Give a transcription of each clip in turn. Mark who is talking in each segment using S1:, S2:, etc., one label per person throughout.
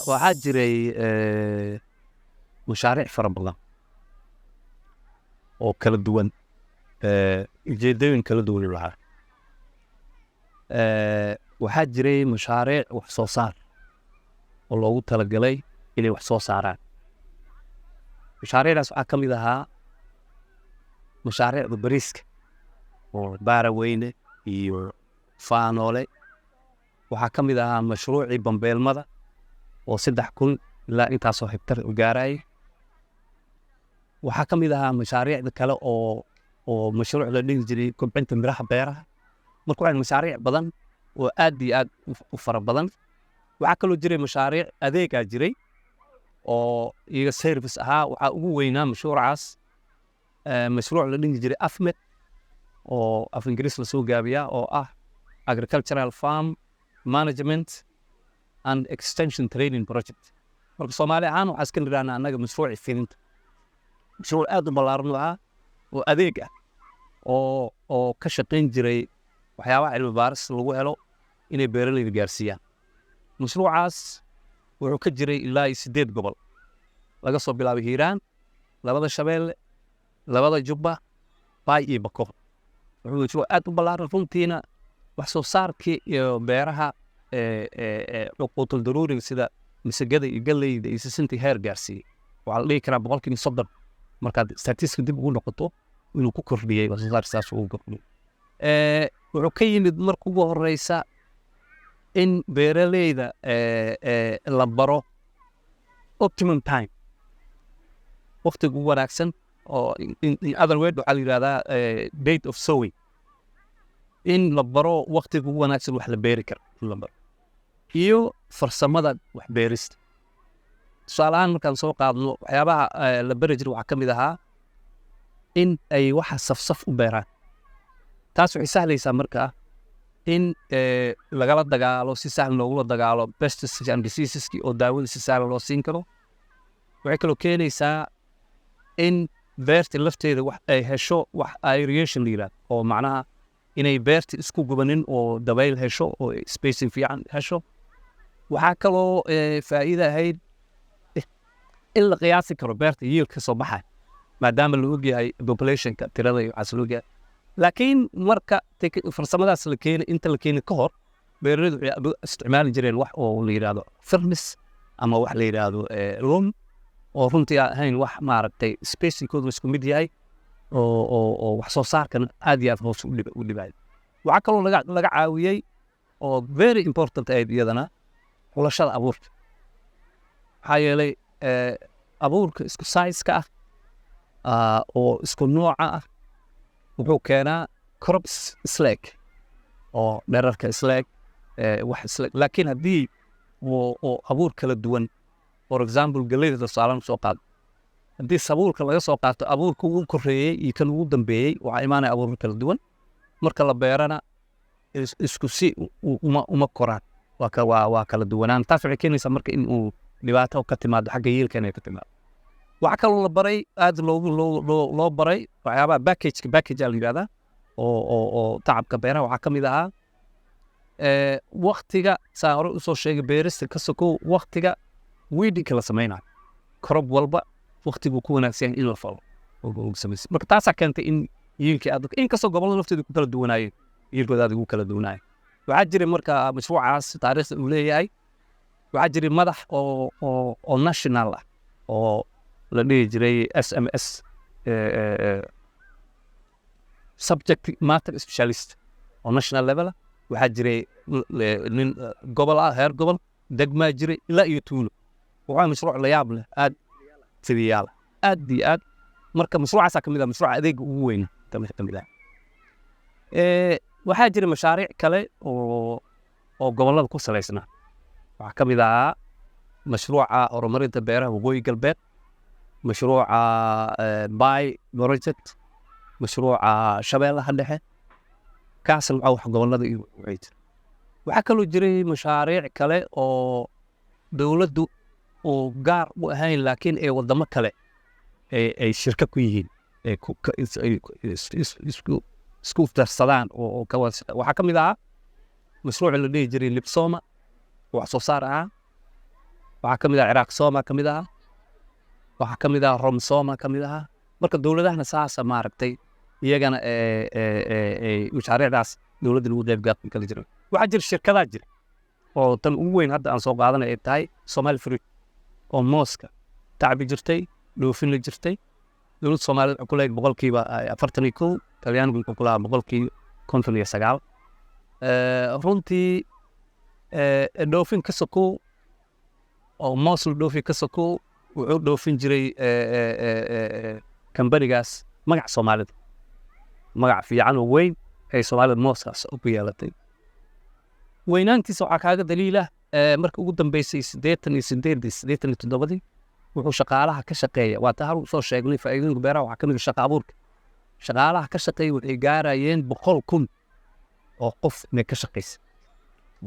S1: waxaa jiray mashaariic fara badan oo kala duwan ujeedooyin kala duwan u lahaa. waxaa jiray mashaariic wax soo saar oo loogu talagalay inay wax soo saaraan. mashaariicdaas waxaa ka mid ahaa mashaariicda bariiska oo Baaraweyne iyo Faanoole. waxaa ka mid ahaa mashruucii bambeelmada oo 3,000 ilaa intaasoo hektar u gaarayay. waxaa ka mid ahaa mashaariicda kale oo mashruuc la dhihi jiray kobcinta miraha beeraha. marka waxaa mashaariic badan oo aad iyo aad u fara badan. waxaa kaloo jiray mashaariic adeegaa jiray oo iyaga service ahaa. waxaa ugu weynaa mashruucaas mashruuc la dhihi jiray AFMET oo af Ingiriis la soo gaabiyaa oo ah Agricultural Farm Management and Extension Training Project. marka Soomaali ahaan waxaa iska niraanaa annaga mashruuci filinta. mashruuc aad u ballaaran ahaa oo adeeg ah oo ka shaqayn jiray waxyaabaha cilmi baaris lagu helo inay beeralayda gaarsiiyaan. mashruucaas wuxuu ka jiray ilaa 8 gobol laga soo bilaabay Hiiraan, labada Shabeelle, labada Jubba, Baay iyo Bakool. wuxuu mashruuc aad u ballaaran runtiina wax soo saarkii iyo beeraha quutul daruuriga sida masagada iyo galleyda iyo sisinta heer gaarsiiyey. waxaa la dhihi karaa 30% markaad statistics dib ugu noqoto inuu ku kordhiyey wax soo saarkaas ugu kordhiyey. wuxuu ka yimid marka ugu horeysa in beeralayda la baro optimum time, waqtiga ugu wanaagsan oo in other word waxaa la yidhahdaa date of sowing, in la baro waqtiga ugu wanaagsan wax la beeri karo in la baro iyo farsamada wax beerista. tusaale ahaan markaan soo qaadno waxyaabaha la bari jiray waxaa ka mid ahaa in ay waxa safsaf u beeraan. taas waxay sahlaysaa markaa in lagala dagaalo si sahlan loogula dagaalo pests and diseases oo daawada si sahlan loo siin karo. waxay kaloo keenaysaa in beerta lafteeda wax ay hesho wax aeration la yiraahdo oo macnaha inay beerta isku gubanin oo dabayl hesho oo spacing fiican hesho. waxaa kaloo faa'iido ahayd in la qiyaasi karo beerta yield ka soo baxay maadaama la ogyahay populationka tirada iyo waxaas la ogyahay. laakiin marka farsamadaas la keenay inta la keenay ka hor beeralaydu waxay isticmaali jireen wax oo la yiraahdo furnace ama wax la yiraahdo room oo runtii ahayn wax maaragtay spacingkoodu isku mid yahay oo wax soo saarkan aad iyo aad hoos u dhibay. waxaa kaloo laga caawiyey oo very important ahayd iyadana xulashada abuurka. maxaa yeelay abuurka isku size-ka ah oo isku nooca ah wuxuu keenaa crop isleeg oo dherarka isleeg wax isleeg. laakiin haddii oo abuur kala duwan for example galleyda tusaale soo qaado haddii sabuulka laga soo qaato abuurka ugu koreeyey iyo kan ugu dambeeyey waxaa imaanaya abuur kala duwan. marka la beerana isku si uma koraan waa kala duwanaan. taas waxay keenaysaa marka in uu dhibaato ka timaado xagga yiilka inay ka timaado. waxaa kaloo la baray aad loo baray waxyaabaha package la yidhahdaa oo tacabka beeraha. waxaa ka mid ahaa waqtiga saa hore usoo sheegay beerista ka sokow waqtiga weedinka la samaynayo crop walba waqtiguu ku wanaagsan in la falo marka taasaa keentay in yiilkii aad inkastoo gobollada lafteedu ku kala duwanaayeen yiilkooda aad ugu kala duwanaayeen. waxaa jiray marka mashruucaas taariikhda uu leeyahay waxaa jiray madax oo national ah oo la dhihi jiray SMS subject matter specialist oo national level ah. waxaa jiray nin gobol ah heer gobol degmaa jiray ilaa iyo tuulo. waxaa mashruuc la yaab leh aad fidiyaal aad iyo aad. marka mashruucaasaa ka mid ah mashruuca adeega ugu weyn ka mid ah. waxaa jiray mashaariic kale oo gobollada ku salaysnaa. waxaa ka mid ahaa mashruuca horumarinta beeraha waqooyi galbeed, mashruuca Baay project, mashruuca Shabeellaha Dhexe. kaasna wax gobollada iyo wixii. waxaa kaloo jiray mashaariic kale oo dawladdu oo gaar u ahayn laakiin ay wadamo kale ay shirka ku yihiin isku darsadaan oo ka wada waxaa ka mid ahaa mashruuca la dhihi jiray Lipsoma wax soo saar ah waxaa ka mid ah Iraq Soma ka mid ah waxaa ka mid ah Romsoma ka mid ah marka dowladahana saasa maaragtay iyagana mashaariicdaas dowladda lagu qaybqaadan kala jiray waxaa jira shirkadaha jira oo tan ugu weyn hadda aan soo qaadanay ay tahay Somali Fruit oo mooska tacbi jirtay dhoofin la jirtay dowladda Soomaaliya waxay ku leedahay boqolkiiba 41 Talyaanigu wuxuu ku lahaa boqolkiiba 59 runtii dhoofin ka sokow oo moos la dhoofin ka sokow wuxuu dhoofin jiray kambanigaas magac Soomaalida magac fiican oo weyn ay Soomaalida mooskaas u yeelatay weynaantiisa waxaa kaaga daliila marka ugu dambeysay 87 wuxuu shaqaalaha ka shaqeeya waa taa haru soo sheegnay faa'iidooyinka beeraha waxaa ka mid ah shaqo abuurka shaqaalaha ka shaqeeya waxay gaarayeen 100,000 oo qof inay ka shaqeysa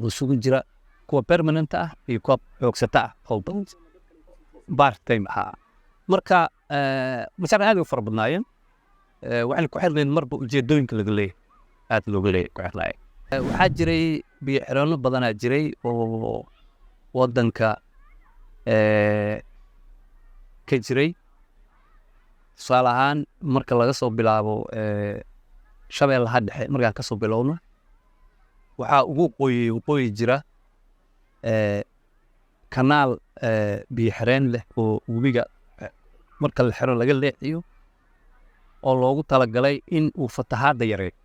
S1: isugu jira kuwa permanent ah iyo kuwa xoogsata ah oo part time ah marka mashaariic aad u fara badnaayeen waxaan ku xirnayn marba ujeedooyinka laga leeyahay aad looga leeyahay ku xirnaay waxaa jiray biyo xirano badanaa jiray oo wadanka ka jiray tusaale ahaan marka laga soo bilaabo shabeellaha dhexe markaan ka soo bilowno waxaa ugu qoyi jira kanaal biyo xireen leh oo webiga marka la xiro laga leexiyo oo loogu talagalay in uu fatahaadda yareeyo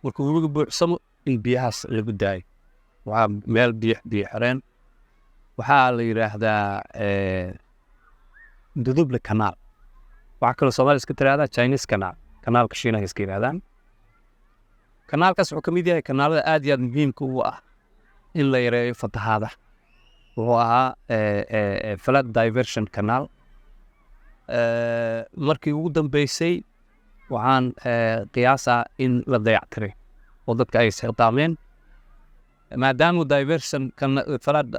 S1: marka webiga buuxsamo in biyahaas lagu daayo waxaa meel biyo xireen waxaa la yidhaahdaa duduble kanaal waxaa kaloo Soomaaliya iska tiraahdaa Chinese kanaal kanaalka Shiinaha iska yidhaahdaan kanaalkaas wuxuu ka mid yahay kanaalada aad iyo aad muhiimka u ah in la yareeyo fatahaada wuxuu ahaa flood diversion canal markii ugu dambeysay waxaan qiyaasaa in la dayactiray oo dadka ay isxilqaameen maadaama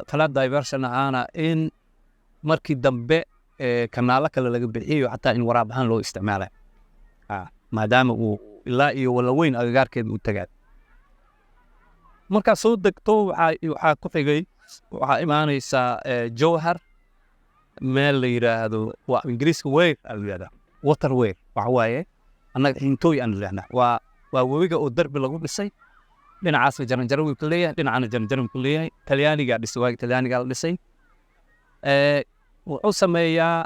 S1: flood diversion ahaana in markii dambe kanaalo kale laga bixiyo xataa in waraab ahaan loo isticmaalay maadaama uu ilaa iyo walaweyn agagaarkeeda u tagaad markaa soo degto waxaa ku xigay waxaa imaanaysaa Jowhar meel la yiraahdo waa ingiriiska weir la yiraahdaa water weir waxa waaye annaga xintooy aan leeyahay waa webiga oo darbi lagu dhisay dhinacaas jaranjaro uu ku leeyahay dhinacana jaranjaro uu ku leeyahay Talyaaniga dhisay waa Talyaaniga la dhisay wuxuu sameeyaa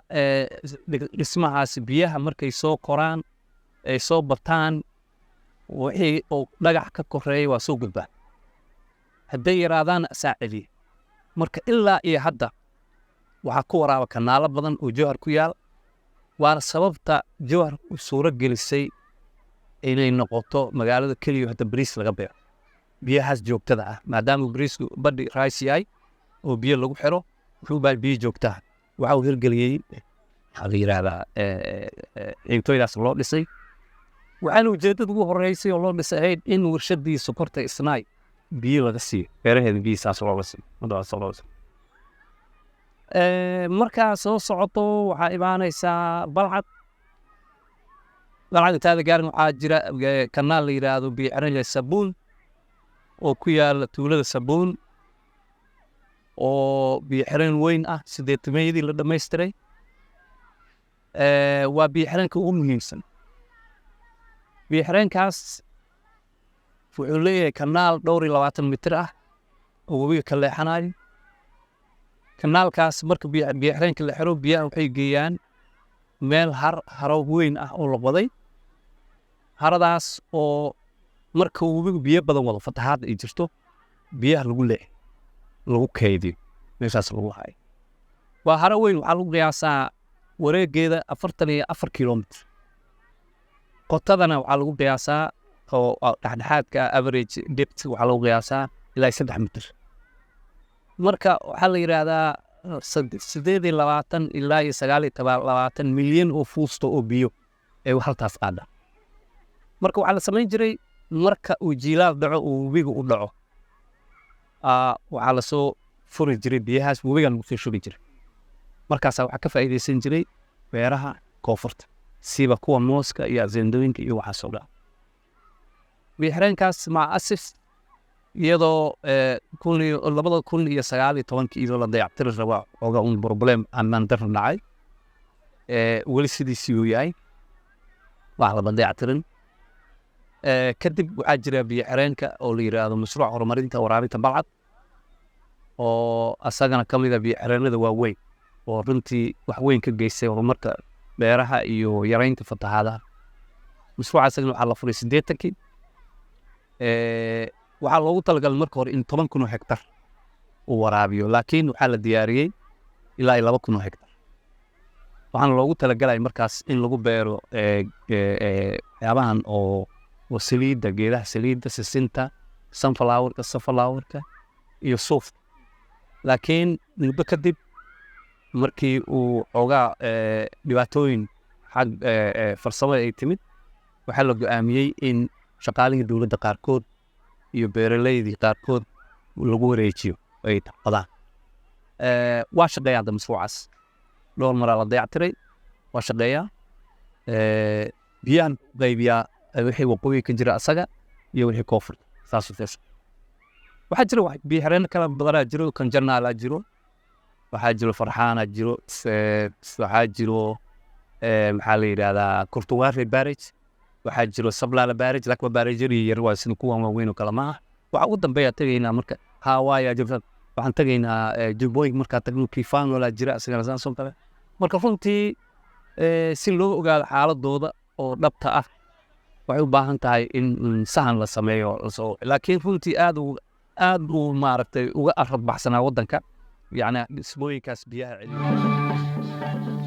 S1: dhismahaas biyaha markay soo koraan ay soo bataan wixii oo dhagax ka koreeyay waa soo gudbaa hadday yaraadaan saacidi marka ilaa iyo hadda waxaa ku waraaba kanaalo badan oo Jowhar ku yaal waana sababta Jowhar u suura gelisay inay noqoto magaalada kaliya hadda bariis laga beero biyahaas joogtada ah maadaama bariisku badhi raaysi yahay oo biyo lagu xiro wuxuu baa biyo joogtaa waxa uu hirgeliyay waxa la yiraahdaa intooydaas loo dhisay waxaana ujeedada ugu horeysay oo loo dhisay in warshadii sokorta isnaay biyo laga siiyo beeraheeda biyo saas looga siiyo markaa soo socoto waxaa imaanaysaa balcad intaada gaarin waxaa jira kanaal la yiraahdo biyo xiran Sabuun oo ku yaala tuulada Sabuun oo biyo xiran weyn ah 8 la dhameystiray waa biyo xiranka ugu muhiimsan biyo xirankaas wuxuu leeyahay kanaal dhowr iyo 20 mitir ah oo webiga ka leexanayo kanaalkaas marka biyo xiranka la xiro biyaha waxay geeyaan meel haro weyn ah oo la qoday haradaas oo marka webiga biyo badan wado fatahaad ay jirto biyaha lagu kaydiyo meeshaas lagu hayo waa haro weyn waxaa lagu qiyaasaa wareegeeda 44 kilomitir qotadana waxaa lagu qiyaasaa oo dhexdhexaadka average depth waxaa lagu qiyaasaa ilaa 3 mitir marka waxaa la yiraahdaa 28 ilaa 29 milyan oo fuusto oo biyo ee haltaas qaada marka waxaa la samayn jiray marka uu jiilaal dhaco oo webiga u dhaco waxaa la soo furi jiray biyahaas webiga lagu soo shubi jiray markaas waxaa ka faa'iideysan jiray beeraha koonfurta siba kuwa mooska iyo azendooyinka iyo waxaas oo dhan biixireenkaas maca asif iyadoo 2019 iyadoo la dayactiri raba ooga un problem ammaan darro dhacay weli sidiisii uu yahay wax laba dayactirin kadib waxaa jira biixireenka oo la yidhaahdo mashruuc horumarinta waraabinta balcad oo asagana ka mid a biixireenada waaweyn oo runtii wax weyn ka geystay horumarka beeraha iyo yaraynta fatahaadaha mashruuca asagana waxaa la furay 80kii waxaa loogu talagalay marka hore in 10,000 hektar uu waraabiyo laakiin waxaa la diyaariyey ilaa 2,000 hektar waxaana loogu talagalay markaas in lagu beero waxyaabahan oo saliidda geedaha saliidda sisinta sunflowerka iyo suuf laakiin muddo kadib markii uu xoogaa dhibaatooyin xag farsamo ay timid waxaa la go'aamiyey in shaqaalihii dowladda qaarkood iyo beeraleydii qaarkood lagu wareejiyo ay taqadaan waa shaqeeyaa hadda mashruucaas dhowr maraa la dayactiray waa shaqeeyaa biyaan qaybiyaa wixii waqooyi ka jira asaga iyo wixii koonfurta saasuu feesha waxaa jira biixireenno kala badanaa jiro kan jarnaalaa jiro waxaa jiro farxaanaa jiro waxaa jiro maxaa la yidhahdaa kurtuwaare barrage waxaa jiro sablaala barrage laakiin barrage yar waa sida kuwan waaweyn oo kale maaha waxaa ugu dambeeya tagaynaa marka hawaaya jabsan waxaan tagaynaa jubbooyinka markaa tagno kiifaanolaa jira asagana saasoo kale marka runtii si loo ogaado xaaladooda oo dhabta ah waxay u baahan tahay in sahan la sameeyo laakiin runtii aad uu maaragtay uga arad baxsanaa waddanka yacni dhismooyinkaas biyaha celiya